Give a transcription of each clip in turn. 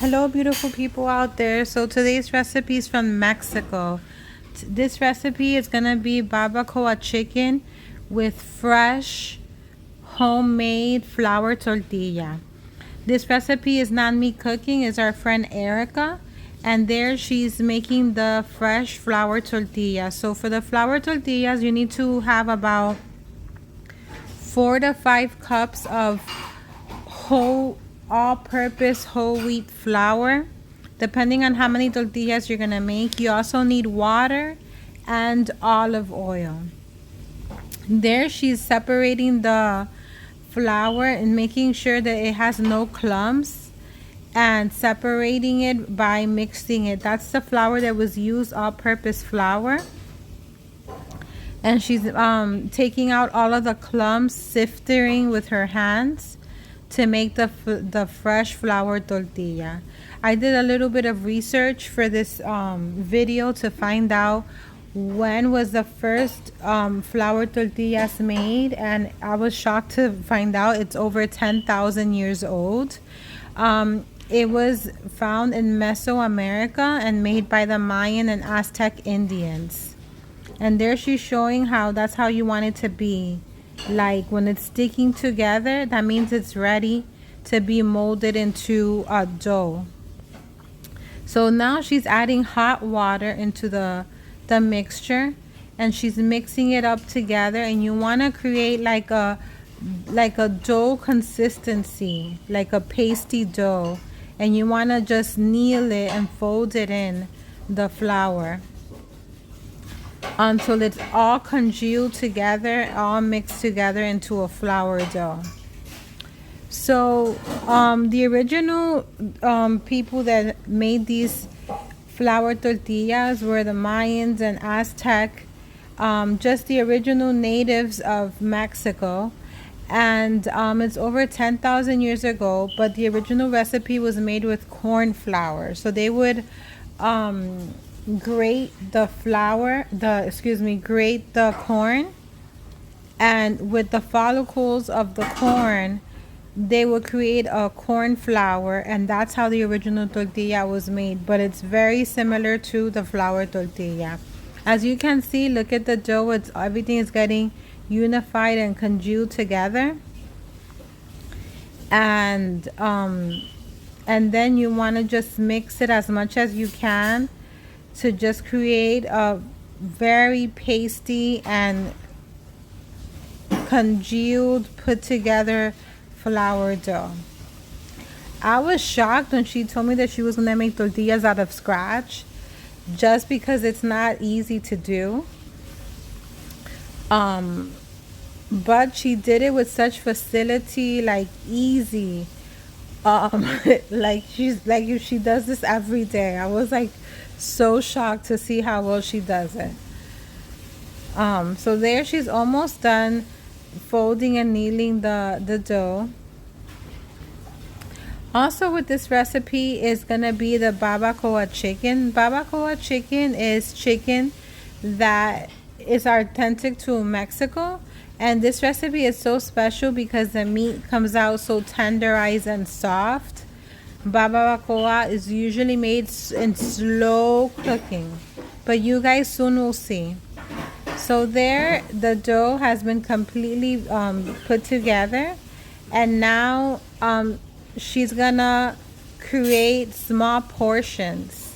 Hello, beautiful people out there. So today's recipe is from Mexico. This recipe is gonna be barbacoa chicken with fresh homemade flour tortilla. This recipe is not me cooking, it's our friend Erica, and there she's making the fresh flour tortilla. So for the flour tortillas, you need to have about 4 to 5 cups of whole all-purpose whole wheat flour, depending on how many tortillas you're gonna make. You also need water and olive oil. There she's separating the flour and making sure that it has no clumps and separating it by mixing it. That's the flour that was used, all-purpose flour. And she's taking out all of the clumps, sifting with her hands to make the fresh flour tortilla. I did a little bit of research for this video to find out when was the first flour tortillas made, and I was shocked to find out it's over 10,000 years old. It was found in Mesoamerica and made by the Mayan and Aztec Indians. And there she's showing how that's how you want it to be. Like when it's sticking together, that means it's ready to be molded into a dough. So now she's adding hot water into the mixture, and she's mixing it up together, and you want to create like a dough consistency, like a pasty dough, and you want to just knead it and fold it in the flour until it's all congealed together, all mixed together into a flour dough. So the original people that made these flour tortillas were the Mayans and Aztec, just the original natives of Mexico. And it's over 10,000 years ago, but the original recipe was made with corn flour. So they would grate the corn, and with the follicles of the corn they would create a corn flour, and that's how the original tortilla was made. But it's very similar to the flour tortilla. As you can see, look at the dough, everything is getting unified and congealed together. And then you want to just mix it as much as you can to just create a very pasty and congealed, put together flour dough. I was shocked when she told me that she was gonna make tortillas out of scratch, just because it's not easy to do. But she did it with such facility, like easy. Like she does this every day. I was like so shocked to see how well she does it. So there she's almost done folding and kneading the dough. Also with this recipe is gonna be the barbacoa chicken. Barbacoa chicken is chicken that is authentic to Mexico, and this recipe is so special because the meat comes out so tenderized and soft. Barbacoa is usually made in slow cooking, but you guys soon will see. So there the dough has been completely put together, and now she's gonna create small portions.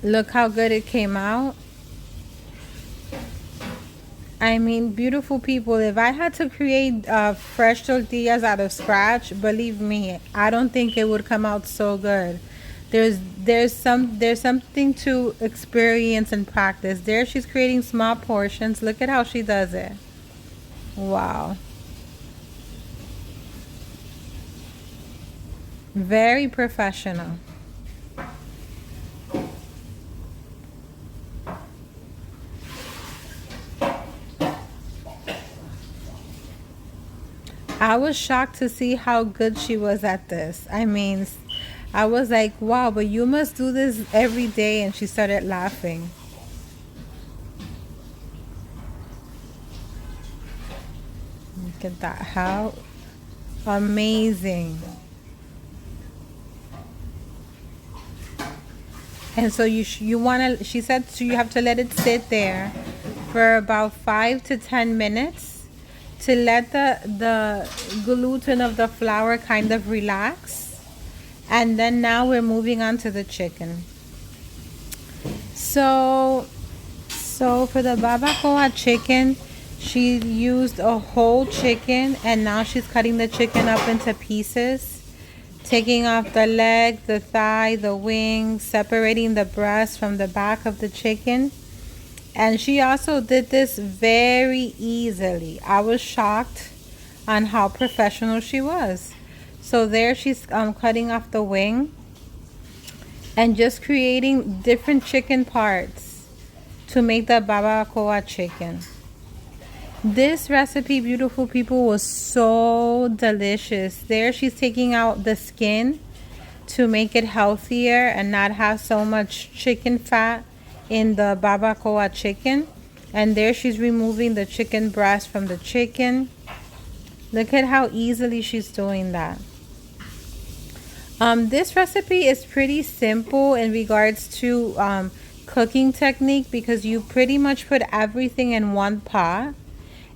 Look how good it came out. I mean, beautiful people, if I had to create fresh tortillas out of scratch, believe me, I don't think it would come out so good. There's something to experience and practice. There she's creating small portions. Look at how she does it. Wow. Very professional. I was shocked to see how good she was at this. I mean, I was like, wow, but you must do this every day. And she started laughing. Look at that. How amazing. And so you want to, she said, so you have to let it sit there for about 5 to 10 minutes to let the gluten of the flour kind of relax. And then now we're moving on to the chicken. So for the barbacoa chicken, she used a whole chicken, and now she's cutting the chicken up into pieces, taking off the leg, the thigh, the wings, separating the breast from the back of the chicken. And she also did this very easily. I was shocked on how professional she was. So there she's cutting off the wing and just creating different chicken parts to make the barbacoa chicken. This recipe, beautiful people, was so delicious. There she's taking out the skin to make it healthier and not have so much chicken fat in the barbacoa chicken. And there she's removing the chicken breast from the chicken. Look at how easily she's doing that. This recipe is pretty simple in regards to cooking technique, because you pretty much put everything in one pot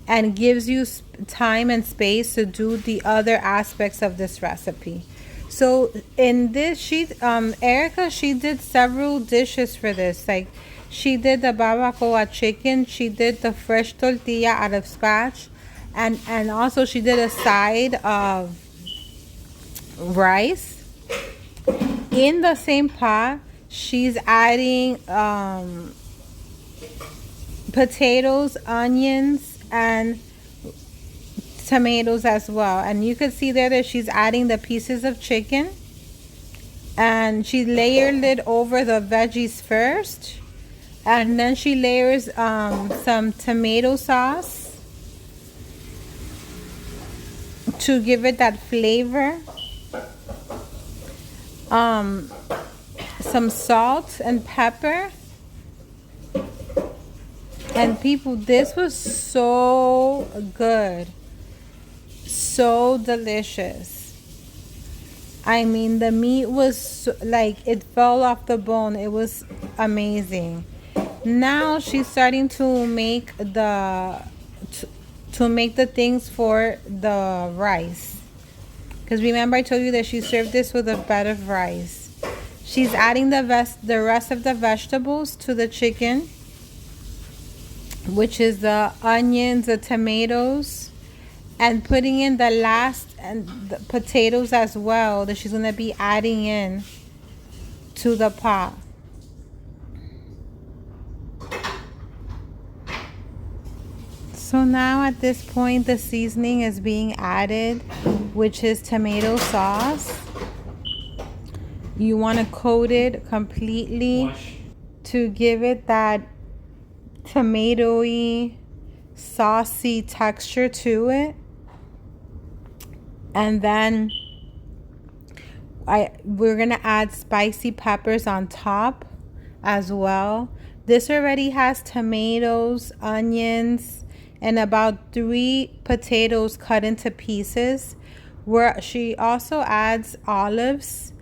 and gives you time and space to do the other aspects of this recipe. So in this, Erica, she did several dishes for this. Like, she did the barbacoa chicken, she did the fresh tortilla out of scratch, and also she did a side of rice. In the same pot, she's adding potatoes, onions, and tomatoes as well. And you can see there that she's adding the pieces of chicken, and she layered it over the veggies first, and then she layers some tomato sauce to give it that flavor, some salt and pepper. And people, this was so good, so delicious. I mean, the meat was like, it fell off the bone. It was amazing. Now she's starting to make the things for the rice, because remember I told you that she served this with a bed of rice. She's adding the rest of the vegetables to the chicken, which is the onions, the tomatoes, and putting in the last and the potatoes as well that she's going to be adding in to the pot. So now at this point the seasoning is being added, which is tomato sauce. You want to coat it completely to give it that tomatoey, saucy texture to it. And then we're gonna add spicy peppers on top as well. This already has tomatoes, onions, and about 3 potatoes cut into pieces. Where she also adds olives,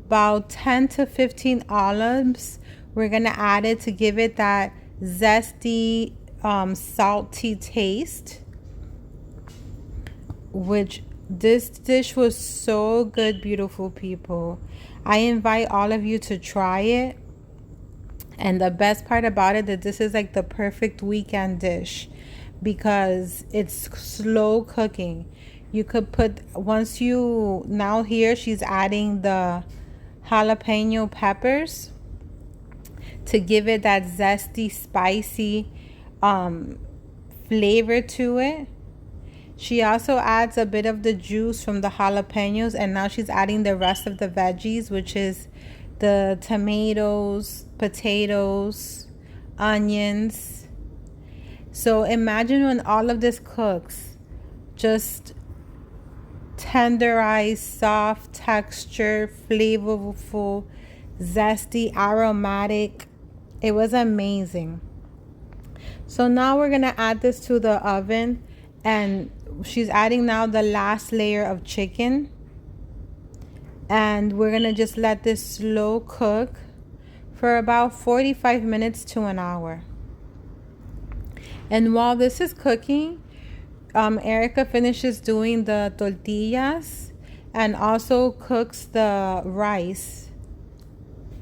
about 10 to 15 olives. We're gonna add it to give it that zesty, salty taste. Which this dish was so good, beautiful people. I invite all of you to try it. And the best part about it, that this is like the perfect weekend dish, because it's slow cooking. You could put, once you, now here she's adding the jalapeno peppers to give it that zesty, spicy flavor to it. She also adds a bit of the juice from the jalapenos, and now she's adding the rest of the veggies, which is the tomatoes, potatoes, onions. So imagine when all of this cooks, just tenderized, soft texture, flavorful, zesty, aromatic. It was amazing. So now we're gonna add this to the oven, and she's adding now the last layer of chicken, and we're gonna just let this slow cook for about 45 minutes to an hour. And while this is cooking, Erica finishes doing the tortillas and also cooks the rice,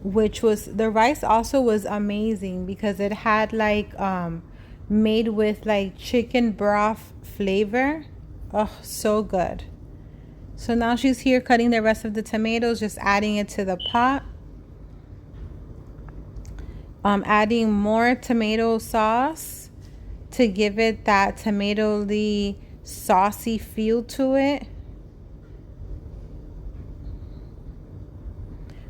which was, the rice also was amazing because it had like made with like chicken broth flavor. Oh, so good. So now she's here cutting the rest of the tomatoes, just adding it to the pot. Adding more tomato sauce to give it that tomatoey saucy feel to it.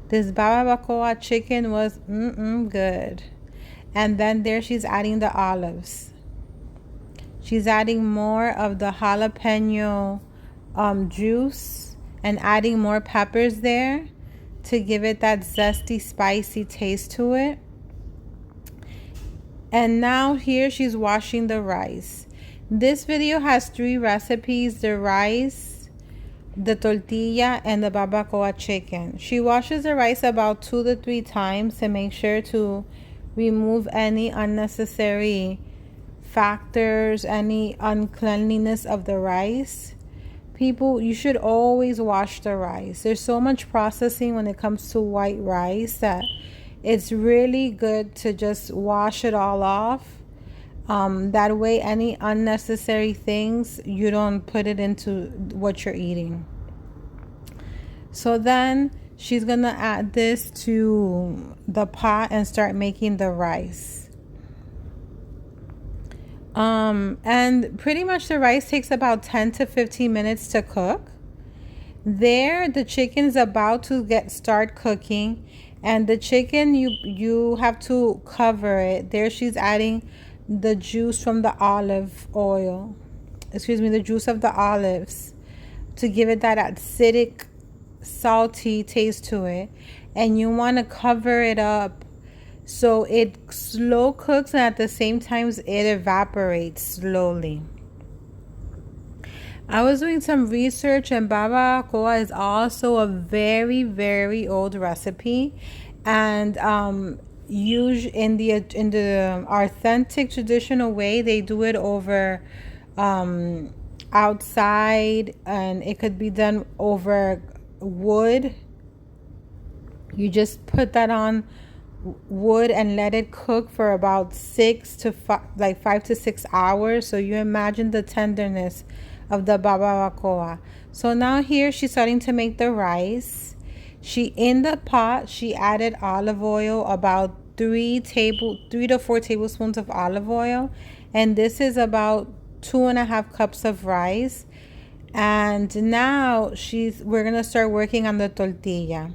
This barbacoa chicken was good. And then there she's adding the olives. She's adding more of the jalapeno juice and adding more peppers there to give it that zesty, spicy taste to it. And now here she's washing the rice. This video has 3 recipes: the rice, the tortilla, and the barbacoa chicken. She washes the rice about 2 to 3 times to make sure to remove any unnecessary factors, any uncleanliness of the rice. People, you should always wash the rice. There's so much processing when it comes to white rice that it's really good to just wash it all off. That way any unnecessary things, you don't put it into what you're eating. So then she's gonna add this to the pot and start making the rice. And pretty much the rice takes about 10 to 15 minutes to cook. There, the chicken's about to start cooking, and the chicken, you have to cover it. There she's adding the juice from the olive oil. Excuse me, the juice of the olives to give it that acidic, salty taste to it. And you want to cover it up so it slow cooks, and at the same time it evaporates slowly. I was doing some research, and barbacoa is also a very, very old recipe, and usually in the authentic traditional way, they do it over outside, and it could be done over wood. You just put that on wood and let it cook for about 5 to 6 hours. So you imagine the tenderness of the barbacoa. So now here she's starting to make the rice. In the pot she added olive oil, about 3 to 4 tablespoons of olive oil, and this is about 2.5 cups of rice. And now we're gonna start working on the tortilla.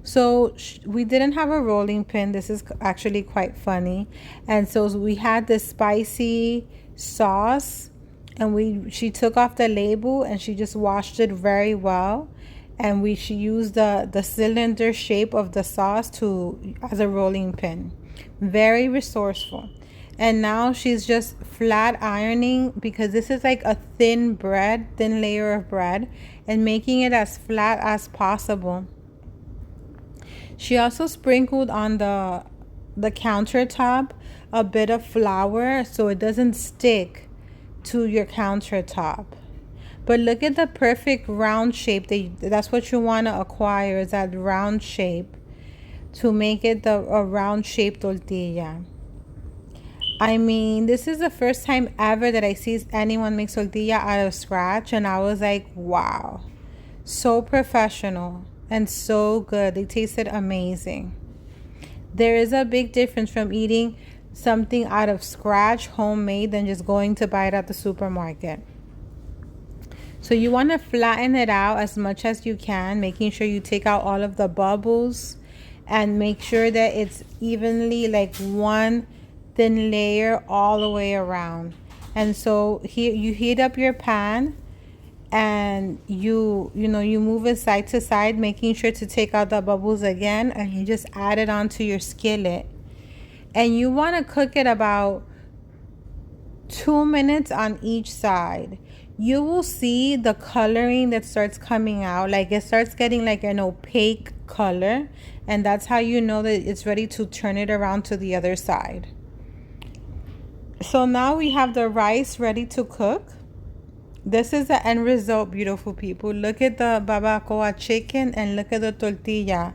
So we didn't have a rolling pin. This is actually quite funny. And so we had this spicy sauce, and she took off the label and she just washed it very well. And she used the cylinder shape of the sauce as a rolling pin. Very resourceful. And now she's just flat ironing, because this is like a thin layer of bread, and making it as flat as possible. She also sprinkled on the countertop a bit of flour so it doesn't stick to your countertop. But look at the perfect round shape. That's what you want to acquire, is that round shape, to make it a round shaped tortilla. I mean, this is the first time ever that I see anyone make tortilla out of scratch, and I was like, wow, so professional and so good. They tasted amazing. There is a big difference from eating something out of scratch, homemade, than just going to buy it at the supermarket. So you want to flatten it out as much as you can, making sure you take out all of the bubbles and make sure that it's evenly, like one thin layer all the way around. And so here you heat up your pan, and you move it side to side, making sure to take out the bubbles again, and you just add it onto your skillet. And you want to cook it about 2 minutes on each side. you will see the coloring that starts coming out. Like it starts getting like an opaque color, and that's how you know that it's ready to turn it around to the other side. So now we have the rice ready to cook. This is the end result, beautiful people. Look at the barbacoa chicken and look at the tortilla,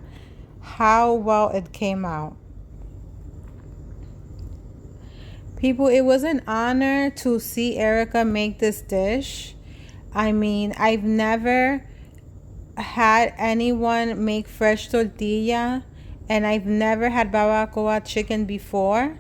how well it came out. People, it was an honor to see Erica make this dish. I mean, I've never had anyone make fresh tortilla, and I've never had barbacoa chicken before.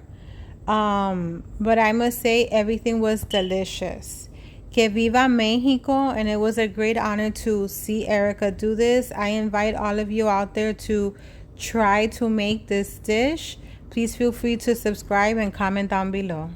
But I must say everything was delicious. Que viva Mexico, and it was a great honor to see Erica do this. I invite all of you out there to try to make this dish. Please feel free to subscribe and comment down below.